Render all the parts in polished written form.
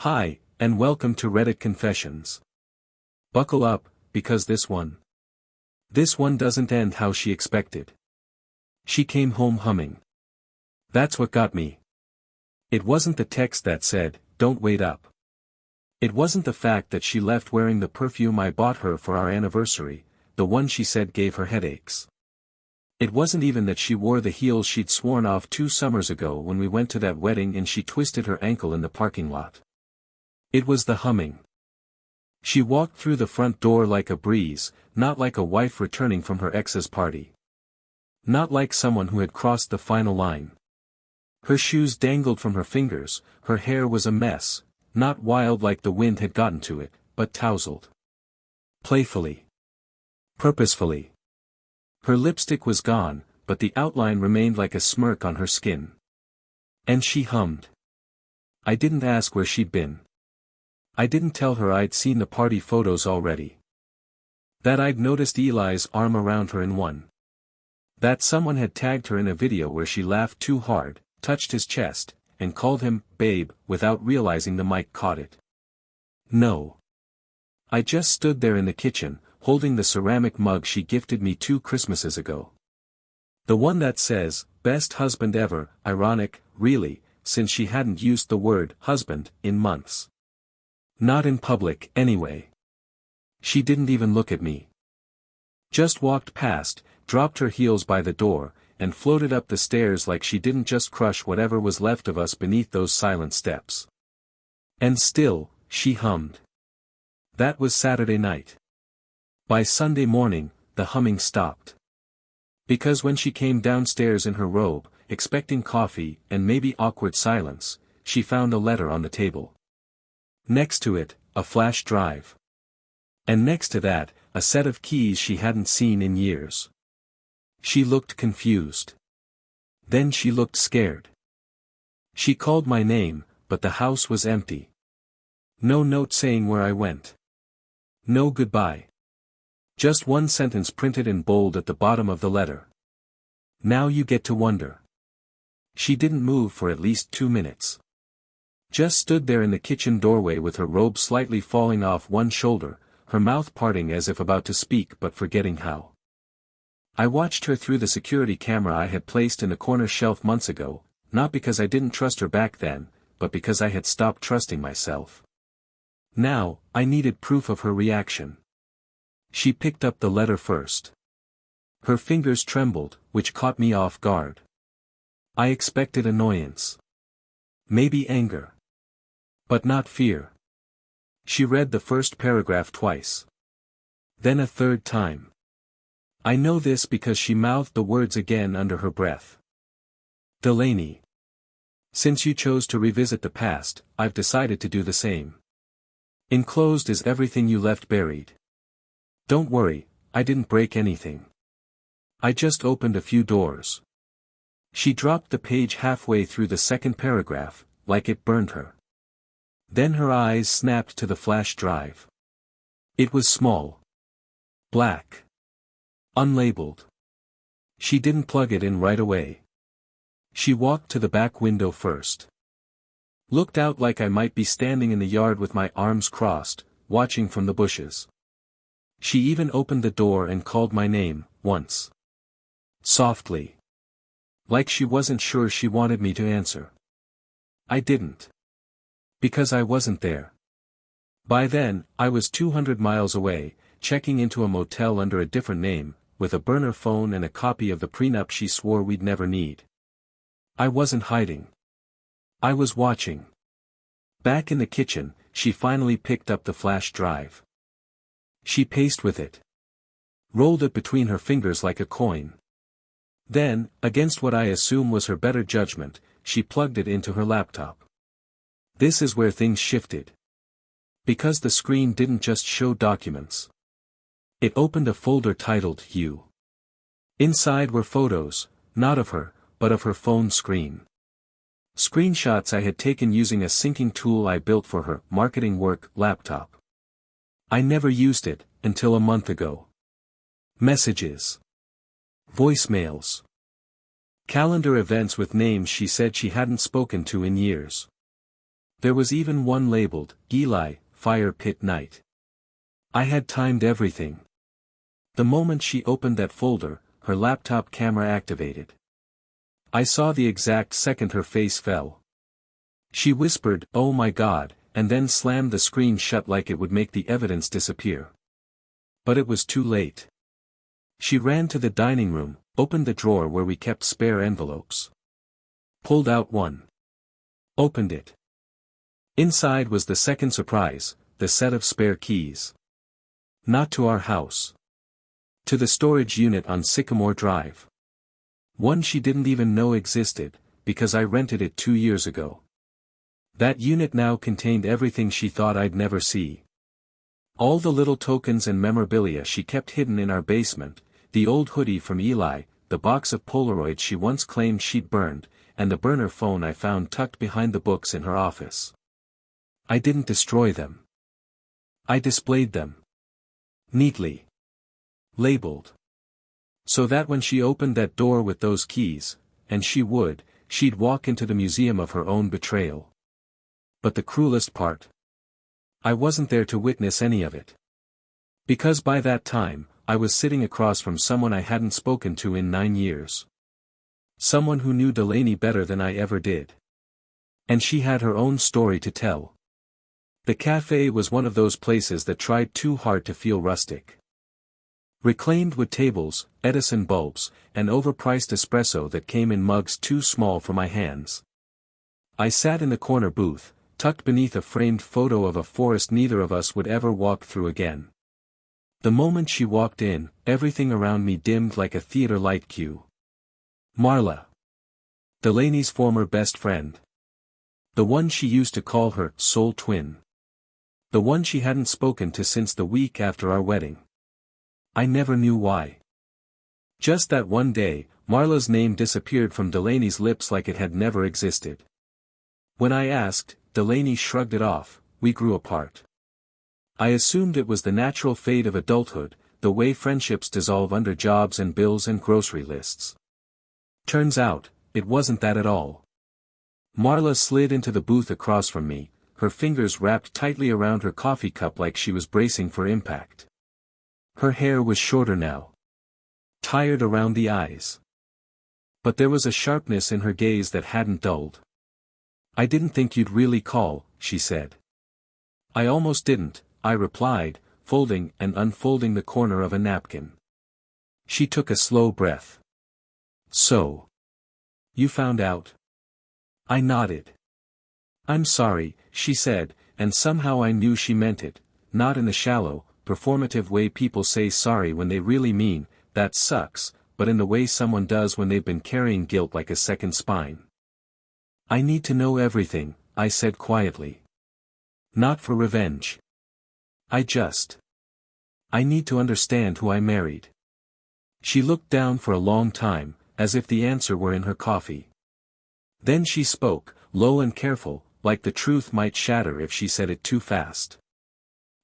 Hi, and welcome to Reddit Confessions. Buckle up, because this one doesn't end how she expected. She came home humming. That's what got me. It wasn't the text that said, "Don't wait up." It wasn't the fact that she left wearing the perfume I bought her for our anniversary, the one she said gave her headaches. It wasn't even that she wore the heels she'd sworn off 2 summers ago when we went to that wedding and she twisted her ankle in the parking lot. It was the humming. She walked through the front door like a breeze, not like a wife returning from her ex's party. Not like someone who had crossed the final line. Her shoes dangled from her fingers, her hair was a mess, not wild like the wind had gotten to it, but tousled. Playfully. Purposefully. Her lipstick was gone, but the outline remained like a smirk on her skin. And she hummed. I didn't ask where she'd been. I didn't tell her I'd seen the party photos already. That I'd noticed Eli's arm around her in one. That someone had tagged her in a video where she laughed too hard, touched his chest, and called him babe without realizing the mic caught it. No. I just stood there in the kitchen, holding the ceramic mug she gifted me 2 Christmases ago. The one that says, "Best husband ever," ironic, really, since she hadn't used the word husband in months. Not in public, anyway. She didn't even look at me. Just walked past, dropped her heels by the door, and floated up the stairs like she didn't just crush whatever was left of us beneath those silent steps. And still, she hummed. That was Saturday night. By Sunday morning, the humming stopped. Because when she came downstairs in her robe, expecting coffee and maybe awkward silence, she found a letter on the table. Next to it, a flash drive. And next to that, a set of keys she hadn't seen in years. She looked confused. Then she looked scared. She called my name, but the house was empty. No note saying where I went. No goodbye. Just one sentence printed in bold at the bottom of the letter. Now you get to wonder. She didn't move for at least 2 minutes. Just stood there in the kitchen doorway with her robe slightly falling off one shoulder, her mouth parting as if about to speak but forgetting how. I watched her through the security camera I had placed in the corner shelf months ago, not because I didn't trust her back then, but because I had stopped trusting myself. Now, I needed proof of her reaction. She picked up the letter first. Her fingers trembled, which caught me off guard. I expected annoyance. Maybe anger. But not fear. She read the first paragraph twice. Then a third time. I know this because she mouthed the words again under her breath. Delaney. Since you chose to revisit the past, I've decided to do the same. Enclosed is everything you left buried. Don't worry, I didn't break anything. I just opened a few doors. She dropped the page halfway through the second paragraph, like it burned her. Then her eyes snapped to the flash drive. It was small. Black. Unlabeled. She didn't plug it in right away. She walked to the back window first. Looked out like I might be standing in the yard with my arms crossed, watching from the bushes. She even opened the door and called my name, once. Softly. Like she wasn't sure she wanted me to answer. I didn't. Because I wasn't there. By then, I was 200 miles away, checking into a motel under a different name, with a burner phone and a copy of the prenup she swore we'd never need. I wasn't hiding. I was watching. Back in the kitchen, she finally picked up the flash drive. She paced with it. Rolled it between her fingers like a coin. Then, against what I assume was her better judgment, she plugged it into her laptop. This is where things shifted. Because the screen didn't just show documents. It opened a folder titled You. Inside were photos, not of her, but of her phone screen. Screenshots I had taken using a syncing tool I built for her marketing work laptop. I never used it, until a month ago. Messages. Voicemails. Calendar events with names she said she hadn't spoken to in years. There was even one labeled, Eli, Fire Pit Night. I had timed everything. The moment she opened that folder, her laptop camera activated. I saw the exact second her face fell. She whispered, "Oh my God," and then slammed the screen shut like it would make the evidence disappear. But it was too late. She ran to the dining room, opened the drawer where we kept spare envelopes. Pulled out one. Opened it. Inside was the second surprise, the set of spare keys. Not to our house. To the storage unit on Sycamore Drive. One she didn't even know existed, because I rented it 2 years ago. That unit now contained everything she thought I'd never see. All the little tokens and memorabilia she kept hidden in our basement, the old hoodie from Eli, the box of Polaroids she once claimed she'd burned, and the burner phone I found tucked behind the books in her office. I didn't destroy them. I displayed them. Neatly. Labeled. So that when she opened that door with those keys, and she'd walk into the museum of her own betrayal. But the cruelest part. I wasn't there to witness any of it. Because by that time, I was sitting across from someone I hadn't spoken to in 9 years. Someone who knew Delaney better than I ever did. And she had her own story to tell. The cafe was one of those places that tried too hard to feel rustic. Reclaimed wood tables, Edison bulbs, and overpriced espresso that came in mugs too small for my hands. I sat in the corner booth, tucked beneath a framed photo of a forest neither of us would ever walk through again. The moment she walked in, everything around me dimmed like a theater light cue. Marla. Delaney's former best friend. The one she used to call her soul twin. The one she hadn't spoken to since the week after our wedding. I never knew why. Just that one day, Marla's name disappeared from Delaney's lips like it had never existed. When I asked, Delaney shrugged it off. We grew apart. I assumed it was the natural fate of adulthood, the way friendships dissolve under jobs and bills and grocery lists. Turns out, it wasn't that at all. Marla slid into the booth across from me, her fingers wrapped tightly around her coffee cup like she was bracing for impact. Her hair was shorter now. Tired around the eyes. But there was a sharpness in her gaze that hadn't dulled. "I didn't think you'd really call," she said. "I almost didn't," I replied, folding and unfolding the corner of a napkin. She took a slow breath. "So. You found out?" I nodded. "I'm sorry," she said, and somehow I knew she meant it, not in the shallow, performative way people say sorry when they really mean, "That sucks," but in the way someone does when they've been carrying guilt like a second spine. "I need to know everything," I said quietly. "Not for revenge. I need to understand who I married." She looked down for a long time, as if the answer were in her coffee. Then she spoke, low and careful, like the truth might shatter if she said it too fast.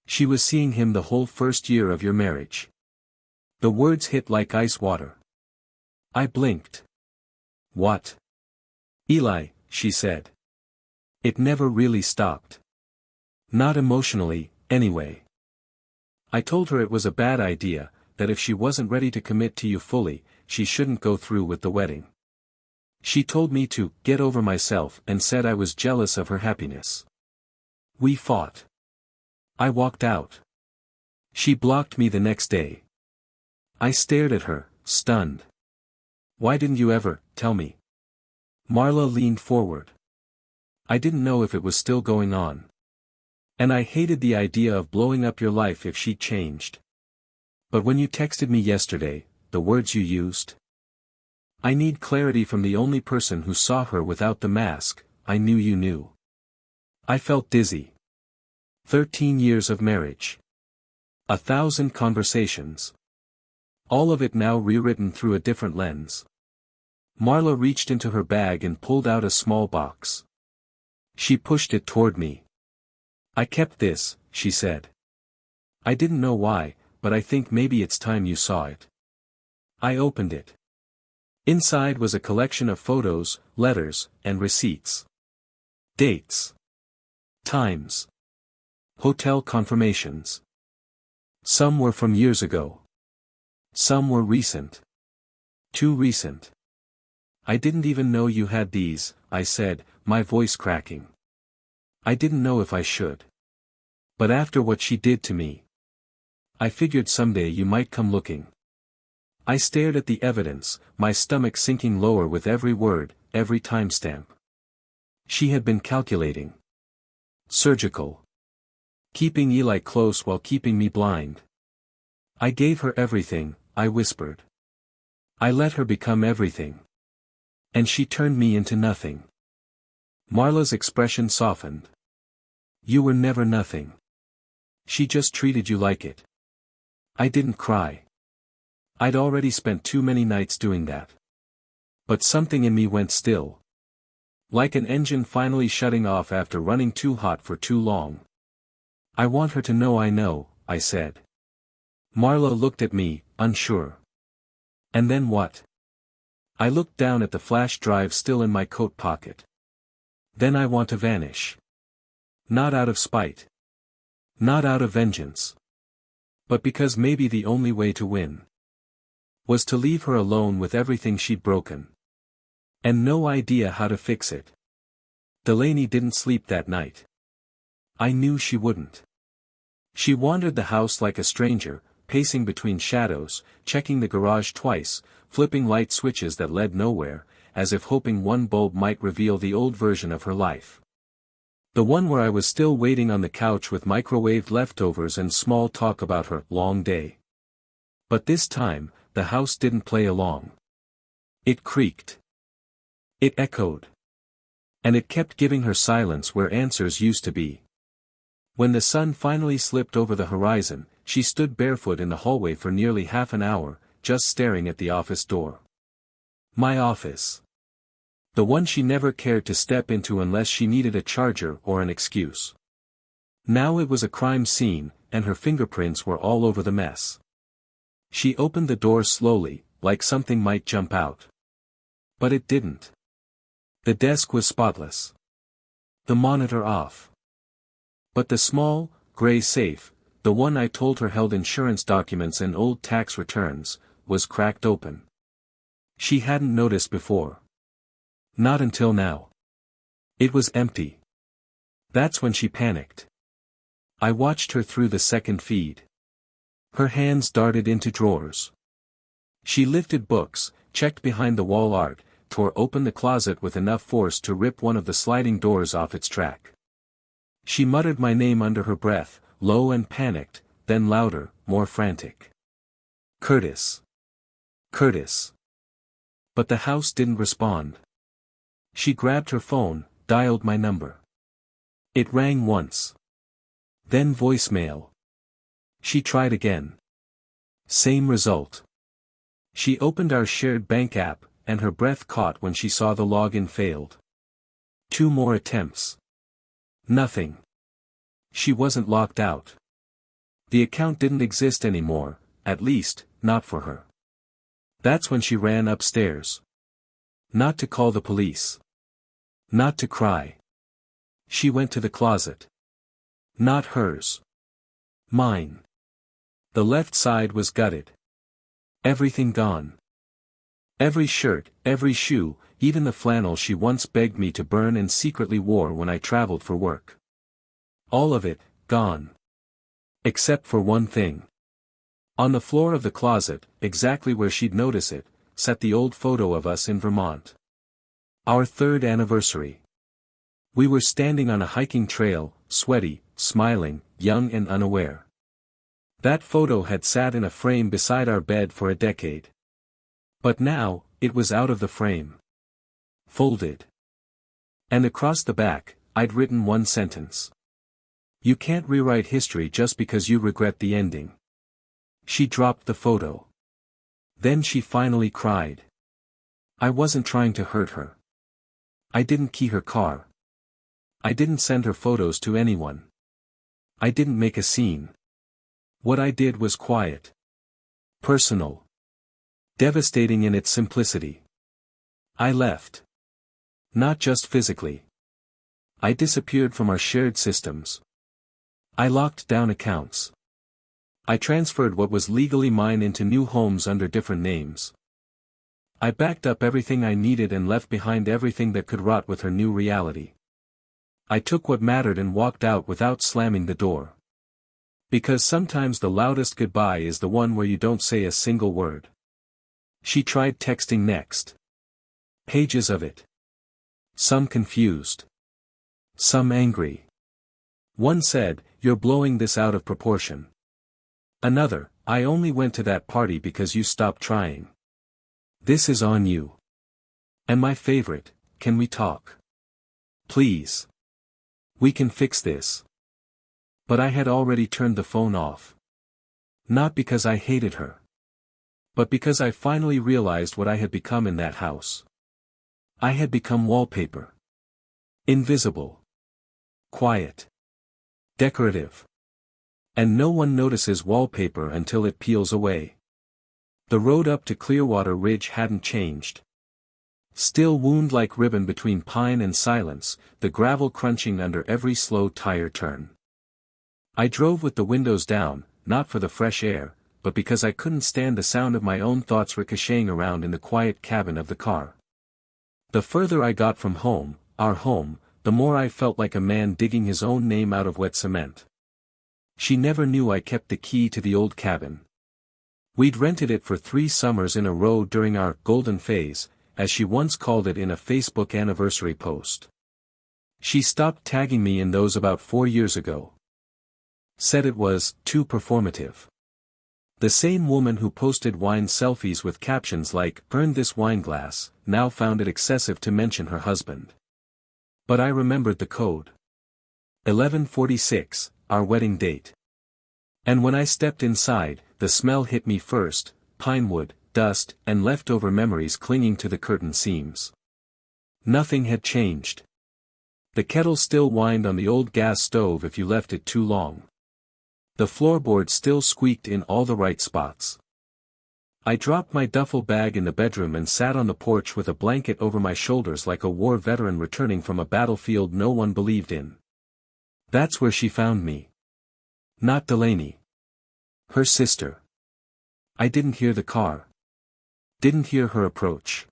"She was seeing him the whole first year of your marriage." The words hit like ice water. I blinked. "What?" "Eli," she said. "It never really stopped. Not emotionally, anyway." I told her it was a bad idea, that if she wasn't ready to commit to you fully, she shouldn't go through with the wedding. She told me to get over myself and said I was jealous of her happiness. We fought. I walked out. She blocked me the next day. I stared at her, stunned. "Why didn't you ever tell me?" Marla leaned forward. "I didn't know if it was still going on. And I hated the idea of blowing up your life if she changed. But when you texted me yesterday, the words you used. I need clarity from the only person who saw her without the mask. I knew you knew." I felt dizzy. 13 years of marriage. 1,000 conversations. All of it now rewritten through a different lens. Marla reached into her bag and pulled out a small box. She pushed it toward me. "I kept this," she said. "I didn't know why, but I think maybe it's time you saw it." I opened it. Inside was a collection of photos, letters, and receipts. Dates. Times. Hotel confirmations. Some were from years ago. Some were recent. Too recent. I didn't even know you had these, I said, my voice cracking. I didn't know if I should. But after what she did to me, I figured someday you might come looking. I stared at the evidence, my stomach sinking lower with every word, every timestamp. She had been calculating. Surgical. Keeping Eli close while keeping me blind. I gave her everything, I whispered. I let her become everything. And she turned me into nothing. Marla's expression softened. You were never nothing. She just treated you like it. I didn't cry. I'd already spent too many nights doing that. But something in me went still. Like an engine finally shutting off after running too hot for too long. I want her to know I know, I said. Marla looked at me, unsure. And then what? I looked down at the flash drive still in my coat pocket. Then I want to vanish. Not out of spite. Not out of vengeance. But because maybe the only way to win was to leave her alone with everything she'd broken. And no idea how to fix it. Delaney didn't sleep that night. I knew she wouldn't. She wandered the house like a stranger, pacing between shadows, checking the garage twice, flipping light switches that led nowhere, as if hoping one bulb might reveal the old version of her life. The one where I was still waiting on the couch with microwaved leftovers and small talk about her long day. But this time, the house didn't play along. It creaked. It echoed. And it kept giving her silence where answers used to be. When the sun finally slipped over the horizon, she stood barefoot in the hallway for nearly half an hour, just staring at the office door. My office. The one she never cared to step into unless she needed a charger or an excuse. Now it was a crime scene, and her fingerprints were all over the mess. She opened the door slowly, like something might jump out. But it didn't. The desk was spotless. The monitor off. But the small, gray safe, the one I told her held insurance documents and old tax returns, was cracked open. She hadn't noticed before. Not until now. It was empty. That's when she panicked. I watched her through the second feed. Her hands darted into drawers. She lifted books, checked behind the wall art, tore open the closet with enough force to rip one of the sliding doors off its track. She muttered my name under her breath, low and panicked, then louder, more frantic. Curtis. Curtis. But the house didn't respond. She grabbed her phone, dialed my number. It rang once. Then voicemail. She tried again. Same result. She opened our shared bank app, and her breath caught when she saw the login failed. 2 more attempts. Nothing. She wasn't locked out. The account didn't exist anymore, at least, not for her. That's when she ran upstairs. Not to call the police. Not to cry. She went to the closet. Not hers. Mine. The left side was gutted. Everything gone. Every shirt, every shoe, even the flannel she once begged me to burn and secretly wore when I traveled for work. All of it, gone. Except for one thing. On the floor of the closet, exactly where she'd notice it, sat the old photo of us in Vermont. Our 3rd anniversary. We were standing on a hiking trail, sweaty, smiling, young and unaware. That photo had sat in a frame beside our bed for a decade. But now, it was out of the frame. Folded. And across the back, I'd written one sentence. You can't rewrite history just because you regret the ending. She dropped the photo. Then she finally cried. I wasn't trying to hurt her. I didn't key her car. I didn't send her photos to anyone. I didn't make a scene. What I did was quiet. Personal. Devastating in its simplicity. I left. Not just physically. I disappeared from our shared systems. I locked down accounts. I transferred what was legally mine into new homes under different names. I backed up everything I needed and left behind everything that could rot with her new reality. I took what mattered and walked out without slamming the door. Because sometimes the loudest goodbye is the one where you don't say a single word. She tried texting next. Pages of it. Some confused. Some angry. One said, "You're blowing this out of proportion." Another, "I only went to that party because you stopped trying. This is on you." And my favorite, "Can we talk? Please. We can fix this." But I had already turned the phone off. Not because I hated her. But because I finally realized what I had become in that house. I had become wallpaper. Invisible. Quiet. Decorative. And no one notices wallpaper until it peels away. The road up to Clearwater Ridge hadn't changed. Still wound like ribbon between pine and silence, the gravel crunching under every slow tire turn. I drove with the windows down, not for the fresh air, but because I couldn't stand the sound of my own thoughts ricocheting around in the quiet cabin of the car. The further I got from home, our home, the more I felt like a man digging his own name out of wet cement. She never knew I kept the key to the old cabin. We'd rented it for 3 summers in a row during our golden phase, as she once called it in a Facebook anniversary post. She stopped tagging me in those about 4 years ago. Said it was too performative. The same woman who posted wine selfies with captions like, "Burn this wine glass," now found it excessive to mention her husband. But I remembered the code. 11:46, our wedding date. And when I stepped inside, the smell hit me first, pine wood, dust, and leftover memories clinging to the curtain seams. Nothing had changed. The kettle still whined on the old gas stove if you left it too long. The floorboard still squeaked in all the right spots. I dropped my duffel bag in the bedroom and sat on the porch with a blanket over my shoulders like a war veteran returning from a battlefield no one believed in. That's where she found me. Not Delaney. Her sister. I didn't hear the car. Didn't hear her approach.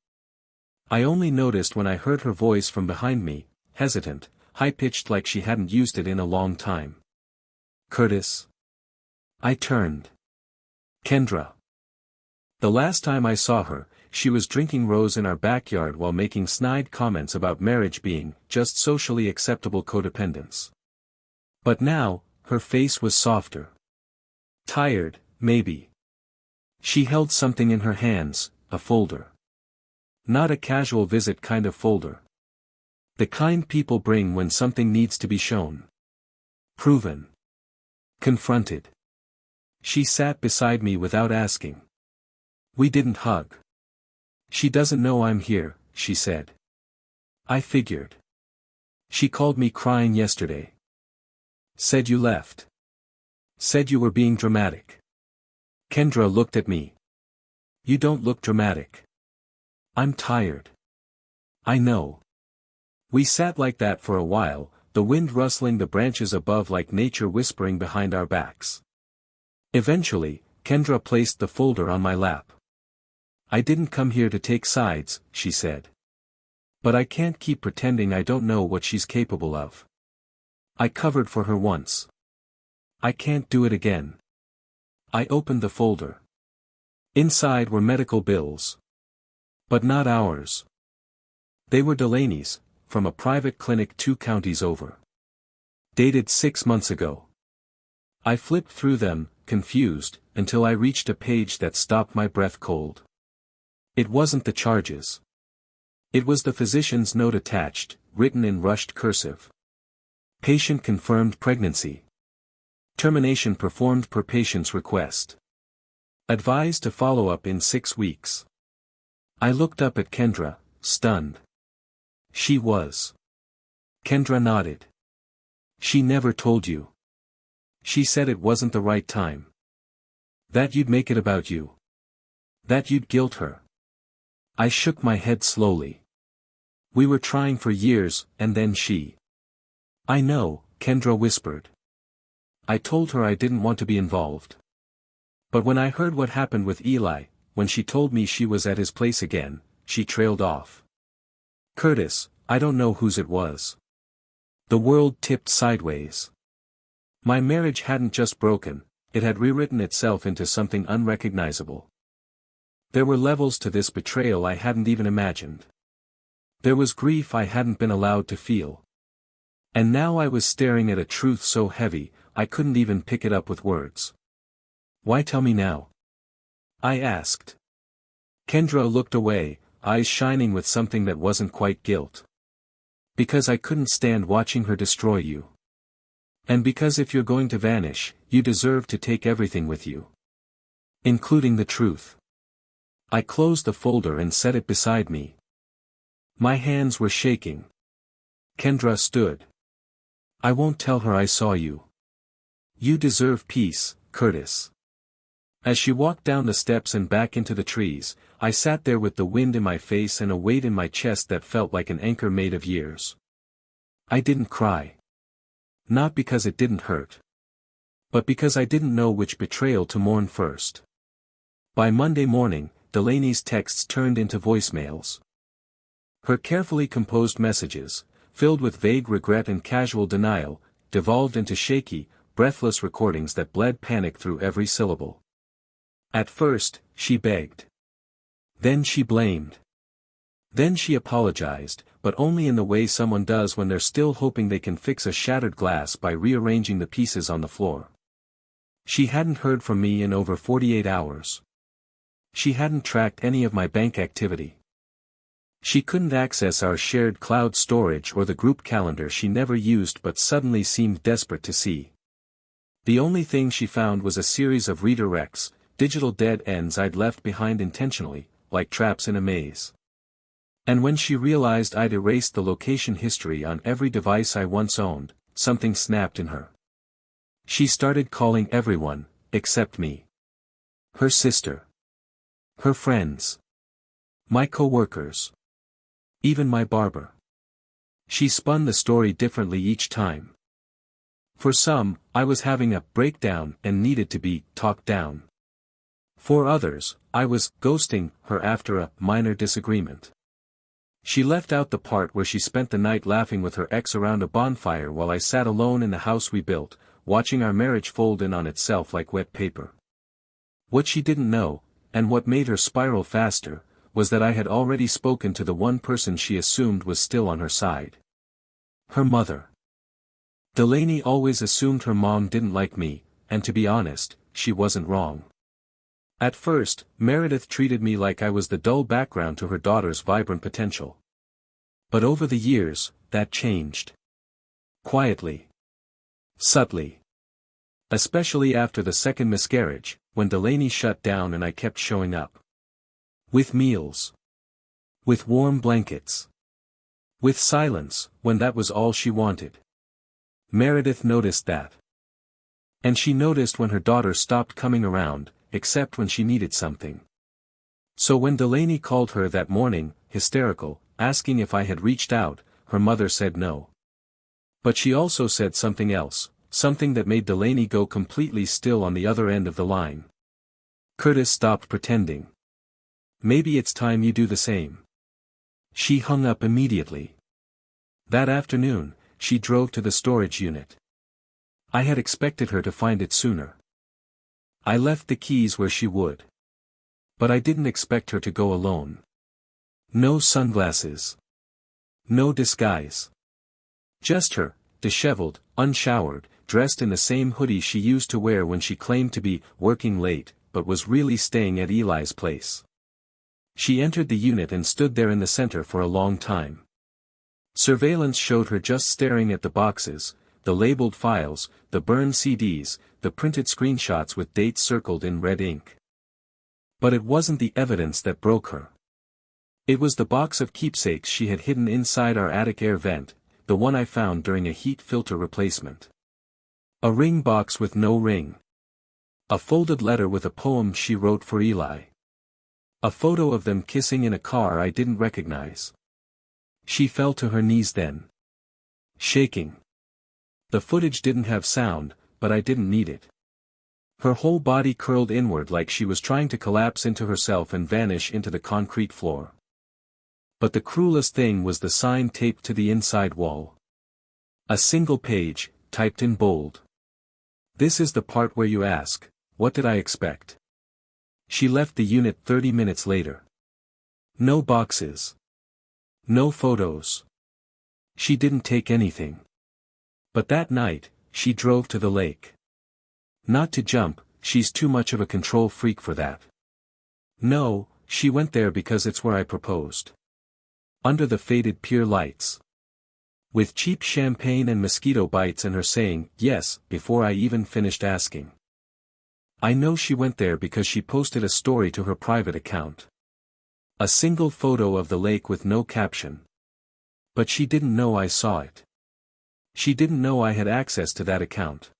I only noticed when I heard her voice from behind me, hesitant, high-pitched like she hadn't used it in a long time. "Curtis." I turned. "Kendra." The last time I saw her, she was drinking rose in our backyard while making snide comments about marriage being just socially acceptable codependence. But now, her face was softer. Tired, maybe. She held something in her hands, a folder. Not a casual visit kind of folder. The kind people bring when something needs to be shown. Proven. Confronted. She sat beside me without asking. We didn't hug. "She doesn't know I'm here," she said. I figured. "She called me crying yesterday. Said you left. Said you were being dramatic." Kendra looked at me. "You don't look dramatic." "I'm tired." "I know." We sat like that for a while, the wind rustling the branches above like nature whispering behind our backs. Eventually, Kendra placed the folder on my lap. "I didn't come here to take sides," she said. "But I can't keep pretending I don't know what she's capable of. I covered for her once. I can't do it again." I opened the folder. Inside were medical bills. But not ours. They were Delaney's, from a private clinic 2 counties over. Dated 6 months ago. I flipped through them, confused, until I reached a page that stopped my breath cold. It wasn't the charges. It was the physician's note attached, written in rushed cursive. Patient confirmed pregnancy. Termination performed per patient's request. Advised to follow up in 6 weeks. I looked up at Kendra, stunned. She was. Kendra nodded. "She never told you." "She said it wasn't the right time. That you'd make it about you. That you'd guilt her." I shook my head slowly. "We were trying for years, and then she." I know, Kendra whispered. I told her I didn't want to be involved. But when I heard what happened with Eli, when she told me she was at his place again, she trailed off. Curtis, I don't know whose it was. The world tipped sideways. My marriage hadn't just broken, it had rewritten itself into something unrecognizable. There were levels to this betrayal I hadn't even imagined. There was grief I hadn't been allowed to feel. And now I was staring at a truth so heavy, I couldn't even pick it up with words. Why tell me now? I asked. Kendra looked away, eyes shining with something that wasn't quite guilt. Because I couldn't stand watching her destroy you. And because if you're going to vanish, you deserve to take everything with you. Including the truth. I closed the folder and set it beside me. My hands were shaking. Kendra stood. I won't tell her I saw you. You deserve peace, Curtis. As she walked down the steps and back into the trees, I sat there with the wind in my face and a weight in my chest that felt like an anchor made of years. I didn't cry. Not because it didn't hurt. But because I didn't know which betrayal to mourn first. By Monday morning, Delaney's texts turned into voicemails. Her carefully composed messages, filled with vague regret and casual denial, devolved into shaky, breathless recordings that bled panic through every syllable. At first, she begged. Then she blamed. Then she apologized, but only in the way someone does when they're still hoping they can fix a shattered glass by rearranging the pieces on the floor. She hadn't heard from me in over 48 hours. She hadn't tracked any of my bank activity. She couldn't access our shared cloud storage or the group calendar she never used but suddenly seemed desperate to see. The only thing she found was a series of redirects, digital dead ends I'd left behind intentionally, like traps in a maze. And when she realized I'd erased the location history on every device I once owned, something snapped in her. She started calling everyone, except me. Her sister. Her friends. My co-workers. Even my barber. She spun the story differently each time. For some, I was having a breakdown and needed to be talked down. For others, I was ghosting her after a minor disagreement. She left out the part where she spent the night laughing with her ex around a bonfire while I sat alone in the house we built, watching our marriage fold in on itself like wet paper. What she didn't know, and what made her spiral faster, was that I had already spoken to the one person she assumed was still on her side. Her mother. Delaney always assumed her mom didn't like me, and to be honest, she wasn't wrong. At first, Meredith treated me like I was the dull background to her daughter's vibrant potential. But over the years, that changed. Quietly. Subtly. Especially after the second miscarriage, when Delaney shut down and I kept showing up. With meals. With warm blankets. With silence, when that was all she wanted. Meredith noticed that. And she noticed when her daughter stopped coming around, except when she needed something. So when Delaney called her that morning, hysterical, asking if I had reached out, her mother said no. But she also said something else, something that made Delaney go completely still on the other end of the line. Curtis stopped pretending. Maybe it's time you do the same. She hung up immediately. That afternoon, she drove to the storage unit. I had expected her to find it sooner. I left the keys where she would. But I didn't expect her to go alone. No sunglasses. No disguise. Just her, disheveled, unshowered, dressed in the same hoodie she used to wear when she claimed to be working late, but was really staying at Eli's place. She entered the unit and stood there in the center for a long time. Surveillance showed her just staring at the boxes, the labeled files, the burned CDs, the printed screenshots with dates circled in red ink. But it wasn't the evidence that broke her. It was the box of keepsakes she had hidden inside our attic air vent, the one I found during a heat filter replacement. A ring box with no ring. A folded letter with a poem she wrote for Eli. A photo of them kissing in a car I didn't recognize. She fell to her knees then. Shaking. The footage didn't have sound, but I didn't need it. Her whole body curled inward like she was trying to collapse into herself and vanish into the concrete floor. But the cruelest thing was the sign taped to the inside wall. A single page, typed in bold. This is the part where you ask, what did I expect? She left the unit 30 minutes later. No boxes. No photos. She didn't take anything. But that night, she drove to the lake. Not to jump, she's too much of a control freak for that. No, she went there because it's where I proposed. Under the faded pier lights. With cheap champagne and mosquito bites and her saying, yes, before I even finished asking. I know she went there because she posted a story to her private account. A single photo of the lake with no caption. But she didn't know I saw it. She didn't know I had access to that account.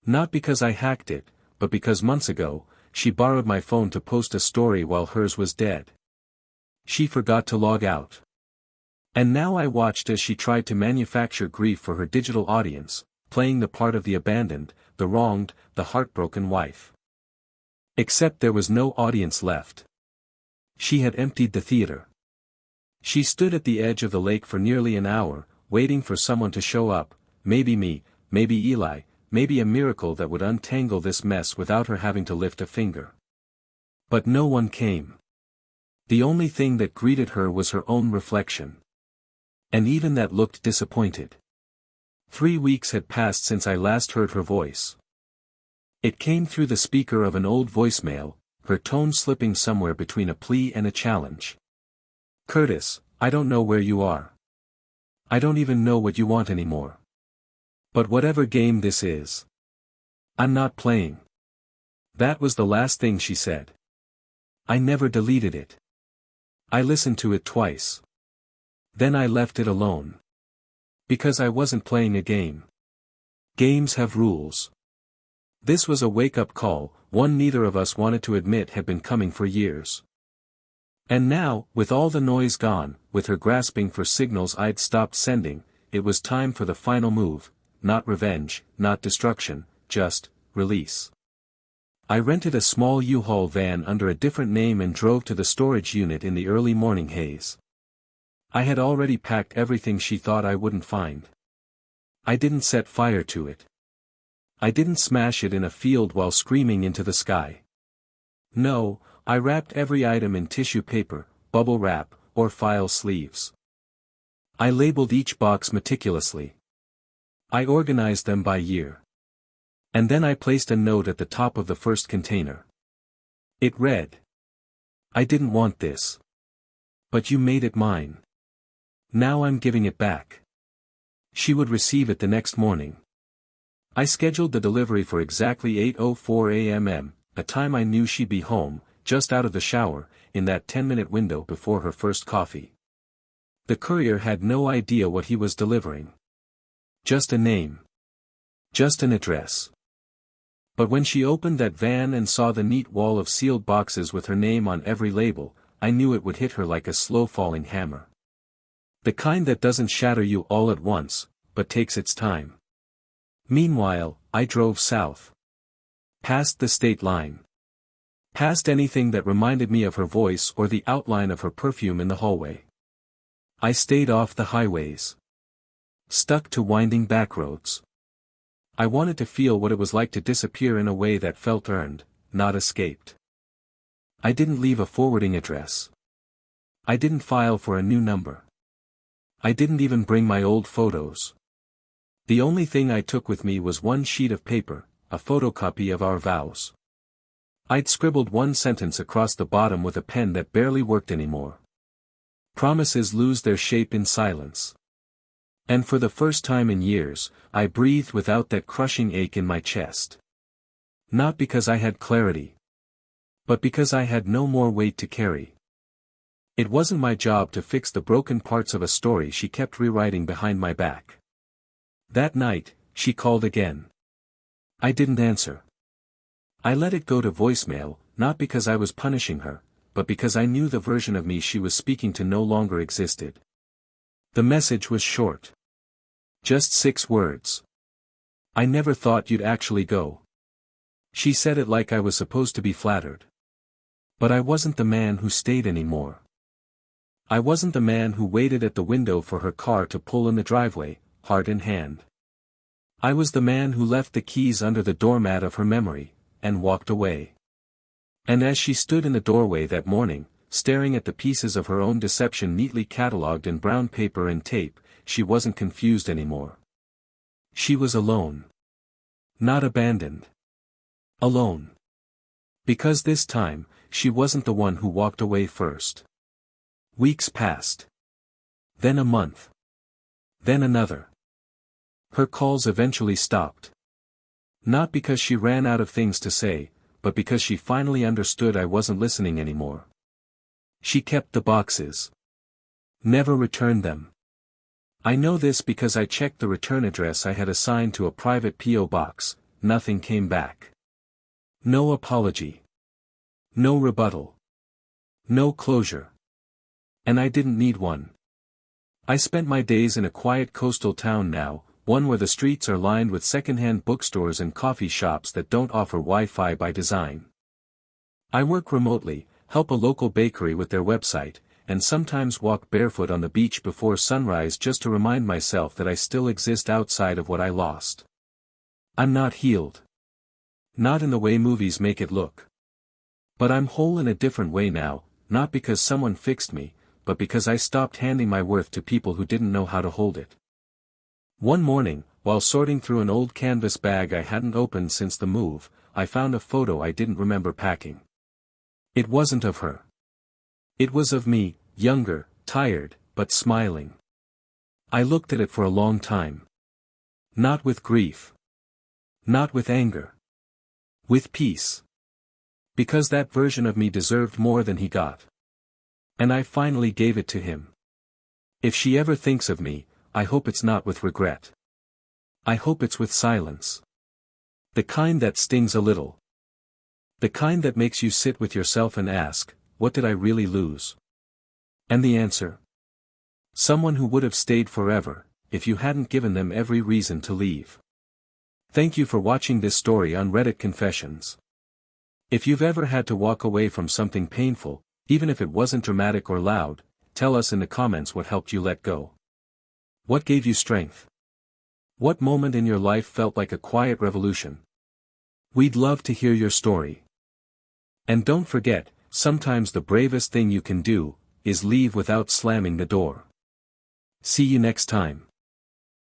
Not because I hacked it, but because months ago, she borrowed my phone to post a story while hers was dead. She forgot to log out. And now I watched as she tried to manufacture grief for her digital audience, playing the part of the abandoned, the wronged, the heartbroken wife. Except there was no audience left. She had emptied the theater. She stood at the edge of the lake for nearly an hour, waiting for someone to show up, maybe me, maybe Eli, maybe a miracle that would untangle this mess without her having to lift a finger. But no one came. The only thing that greeted her was her own reflection. And even that looked disappointed. 3 weeks had passed since I last heard her voice. It came through the speaker of an old voicemail, her tone slipping somewhere between a plea and a challenge. Curtis, I don't know where you are. I don't even know what you want anymore. But whatever game this is, I'm not playing. That was the last thing she said. I never deleted it. I listened to it twice. Then I left it alone. Because I wasn't playing a game. Games have rules. This was a wake-up call, one neither of us wanted to admit had been coming for years. And now, with all the noise gone, with her grasping for signals I'd stopped sending, it was time for the final move. Not revenge, not destruction, just, release. I rented a small U-Haul van under a different name and drove to the storage unit in the early morning haze. I had already packed everything she thought I wouldn't find. I didn't set fire to it. I didn't smash it in a field while screaming into the sky. No, I wrapped every item in tissue paper, bubble wrap, or file sleeves. I labeled each box meticulously. I organized them by year. And then I placed a note at the top of the first container. It read. I didn't want this. But you made it mine. Now I'm giving it back. She would receive it the next morning. I scheduled the delivery for exactly 8:04 a.m., a time I knew she'd be home, just out of the shower, in that 10-minute window before her first coffee. The courier had no idea what he was delivering. Just a name. Just an address. But when she opened that van and saw the neat wall of sealed boxes with her name on every label, I knew it would hit her like a slow-falling hammer. The kind that doesn't shatter you all at once, but takes its time. Meanwhile, I drove south. Past the state line. Past anything that reminded me of her voice or the outline of her perfume in the hallway. I stayed off the highways. Stuck to winding back roads. I wanted to feel what it was like to disappear in a way that felt earned, not escaped. I didn't leave a forwarding address. I didn't file for a new number. I didn't even bring my old photos. The only thing I took with me was one sheet of paper, a photocopy of our vows. I'd scribbled one sentence across the bottom with a pen that barely worked anymore. Promises lose their shape in silence. And for the first time in years, I breathed without that crushing ache in my chest. Not because I had clarity. But because I had no more weight to carry. It wasn't my job to fix the broken parts of a story she kept rewriting behind my back. That night, she called again. I didn't answer. I let it go to voicemail, not because I was punishing her, but because I knew the version of me she was speaking to no longer existed. The message was short. Just 6 words. I never thought you'd actually go. She said it like I was supposed to be flattered. But I wasn't the man who stayed anymore. I wasn't the man who waited at the window for her car to pull in the driveway, heart in hand. I was the man who left the keys under the doormat of her memory, and walked away. And as she stood in the doorway that morning, staring at the pieces of her own deception neatly catalogued in brown paper and tape, she wasn't confused anymore. She was alone. Not abandoned. Alone. Because this time, she wasn't the one who walked away first. Weeks passed. Then a month. Then another. Her calls eventually stopped. Not because she ran out of things to say, but because she finally understood I wasn't listening anymore. She kept the boxes. Never returned them. I know this because I checked the return address I had assigned to a private P.O. box. Nothing came back. No apology. No rebuttal. No closure. And I didn't need one. I spent my days in a quiet coastal town now, one where the streets are lined with second-hand bookstores and coffee shops that don't offer Wi-Fi by design. I work remotely, help a local bakery with their website, and sometimes walk barefoot on the beach before sunrise just to remind myself that I still exist outside of what I lost. I'm not healed. Not in the way movies make it look. But I'm whole in a different way now, not because someone fixed me, but because I stopped handing my worth to people who didn't know how to hold it. One morning, while sorting through an old canvas bag I hadn't opened since the move, I found a photo I didn't remember packing. It wasn't of her. It was of me, younger, tired, but smiling. I looked at it for a long time. Not with grief. Not with anger. With peace. Because that version of me deserved more than he got. And I finally gave it to him. If she ever thinks of me, I hope it's not with regret. I hope it's with silence. The kind that stings a little. The kind that makes you sit with yourself and ask, what did I really lose? And the answer? Someone who would have stayed forever, if you hadn't given them every reason to leave. Thank you for watching this story on Reddit Confessions. If you've ever had to walk away from something painful, even if it wasn't dramatic or loud, tell us in the comments what helped you let go. What gave you strength? What moment in your life felt like a quiet revolution? We'd love to hear your story. And don't forget, sometimes the bravest thing you can do is leave without slamming the door. See you next time.